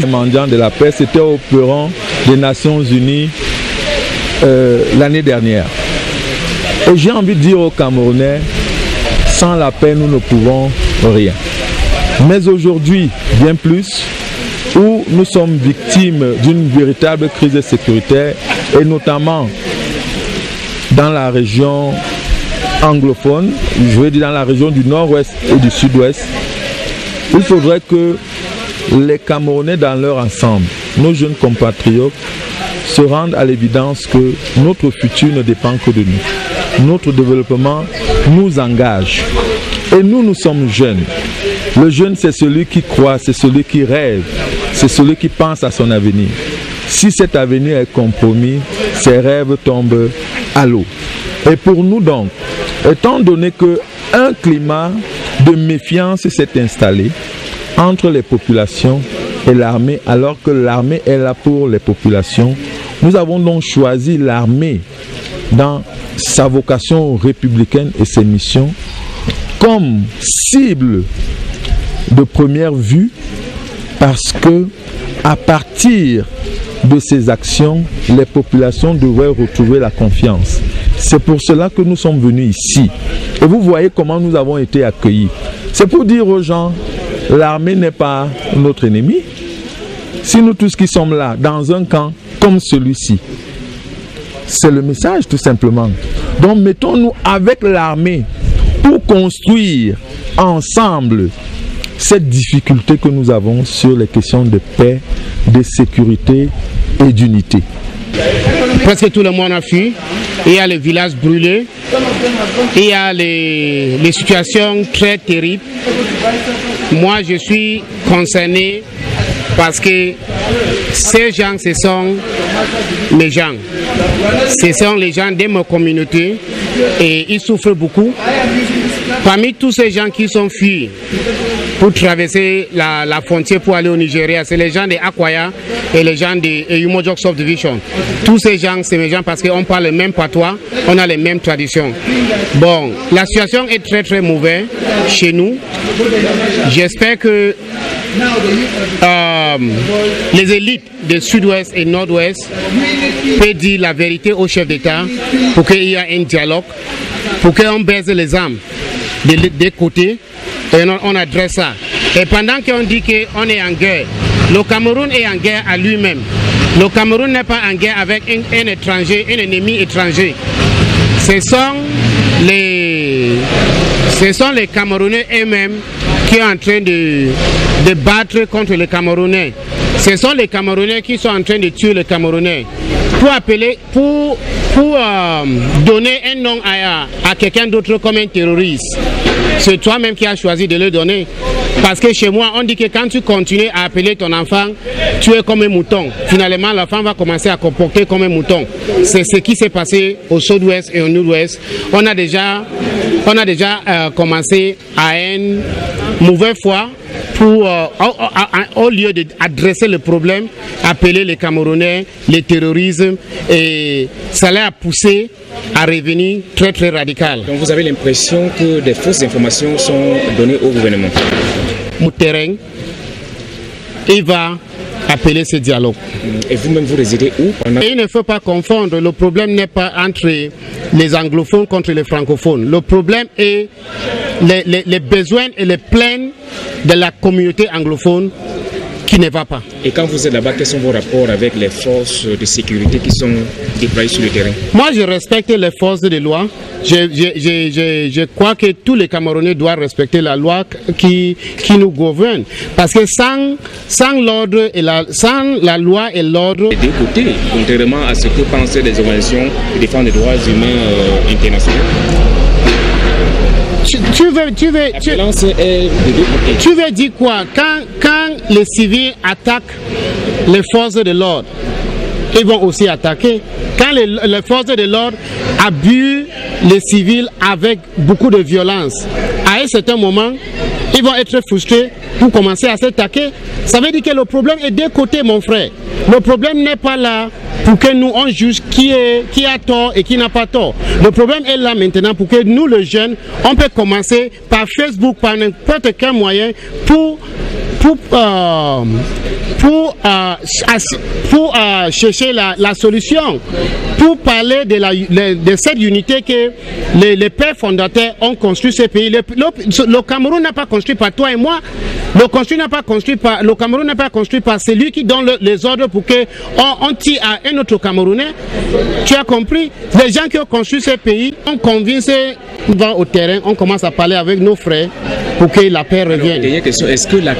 Mendiant de la paix, c'était au Peron des Nations Unies l'année dernière. Et j'ai envie de dire aux Camerounais, sans la paix, nous ne pouvons rien. Mais aujourd'hui, bien plus, où nous sommes victimes d'une véritable crise sécuritaire, et notamment dans la région anglophone, je veux dire dans la région du nord-ouest et du sud-ouest, il faudrait que les Camerounais dans leur ensemble, nos jeunes compatriotes, se rendent à l'évidence que notre futur ne dépend que de nous. Notre développement nous engage. Et nous, nous sommes jeunes. Le jeune, c'est celui qui croit, c'est celui qui rêve, c'est celui qui pense à son avenir. Si cet avenir est compromis, ses rêves tombent à l'eau. Et pour nous donc, étant donné qu'un climat de méfiance s'est installé entre les populations et l'armée, alors que l'armée est là pour les populations, nous avons donc choisi l'armée dans sa vocation républicaine et ses missions comme cible de première vue, parce que à partir de ces actions, les populations devraient retrouver la confiance. C'est pour cela que nous sommes venus ici. Et vous voyez comment nous avons été accueillis. C'est pour dire aux gens, l'armée n'est pas notre ennemi. Si nous tous qui sommes là, dans un camp comme celui-ci, c'est le message tout simplement. Donc mettons-nous avec l'armée pour construire ensemble cette difficulté que nous avons sur les questions de paix, de sécurité et d'unité. Presque tout le monde a fui. Il y a les villages brûlés. Il y a les situations très terribles. Moi, je suis concerné parce que ces gens, ce sont mes gens. Ce sont les gens de ma communauté et ils souffrent beaucoup. Parmi tous ces gens qui sont fuis pour traverser la frontière pour aller au Nigeria, c'est les gens de Akwaya et les gens de Umojok Subdivision. Tous ces gens, c'est mes gens parce qu'on parle le même patois, on a les mêmes traditions. Bon, la situation est très très mauvaise chez nous. J'espère que les élites du sud-ouest et nord-ouest peuvent dire la vérité au chef d'État pour qu'il y ait un dialogue, pour qu'on baisse les armes des côtés et on adresse ça. Et pendant qu'on dit qu'on est en guerre, le Cameroun est en guerre à lui-même. Le Cameroun n'est pas en guerre avec un étranger, un ennemi étranger. Ce sont les Camerounais eux-mêmes qui sont en train de battre contre les Camerounais. Ce sont les Camerounais qui sont en train de tuer les Camerounais. Pour donner un nom à quelqu'un d'autre comme un terroriste, c'est toi-même qui as choisi de le donner. Parce que chez moi, on dit que quand tu continues à appeler ton enfant, tu es comme un mouton. Finalement, l'enfant va commencer à comporter comme un mouton. C'est ce qui s'est passé au sud-ouest et au nord-ouest. On a déjà commencé à une mauvaise foi pour, au lieu d'adresser le problème, appeler les Camerounais, les terroristes, et ça l'a poussé à revenir très très radical. Donc vous avez l'impression que des fausses informations sont données au gouvernement? Mon terrain, il va appeler ce dialogue. Et vous-même, vous résidez où? Et il ne faut pas confondre, le problème n'est pas entre les anglophones contre les francophones. Le problème est les besoins et les plaintes de la communauté anglophone qui ne va pas. Et quand vous êtes là-bas, quels sont vos rapports avec les forces de sécurité qui sont déployées sur le terrain? Moi, je respecte les forces de loi. Je crois que tous les Camerounais doivent respecter la loi qui nous gouverne. Parce que sans l'ordre et sans la loi et l'ordre... Des deux côtés, contrairement à ce que pensent les organisations de défense des droits humains internationaux. Tu veux dire quoi? Quand les civils attaquent les forces de l'ordre, ils vont aussi attaquer. Quand les forces de l'ordre abusent les civils avec beaucoup de violence, à un certain moment, ils vont être frustrés pour commencer à s'attaquer. Ça veut dire que le problème est des côtés, mon frère. Le problème n'est pas là pour que nous on juge qui a tort et qui n'a pas tort. Le problème est là maintenant pour que nous, les jeunes, on peut commencer par Facebook, par n'importe quel moyen pour chercher la solution, pour parler de cette unité que les pères fondateurs ont construit ce pays. Le Cameroun n'a pas construit par toi et moi. Le Cameroun n'a pas construit par celui qui donne les ordres pour qu'on tire à un autre Camerounais. Tu as compris? Les gens qui ont construit ce pays, on convainc, on va au terrain, on commence à parler avec nos frères pour que la paix revienne. Dernière question, est-ce que la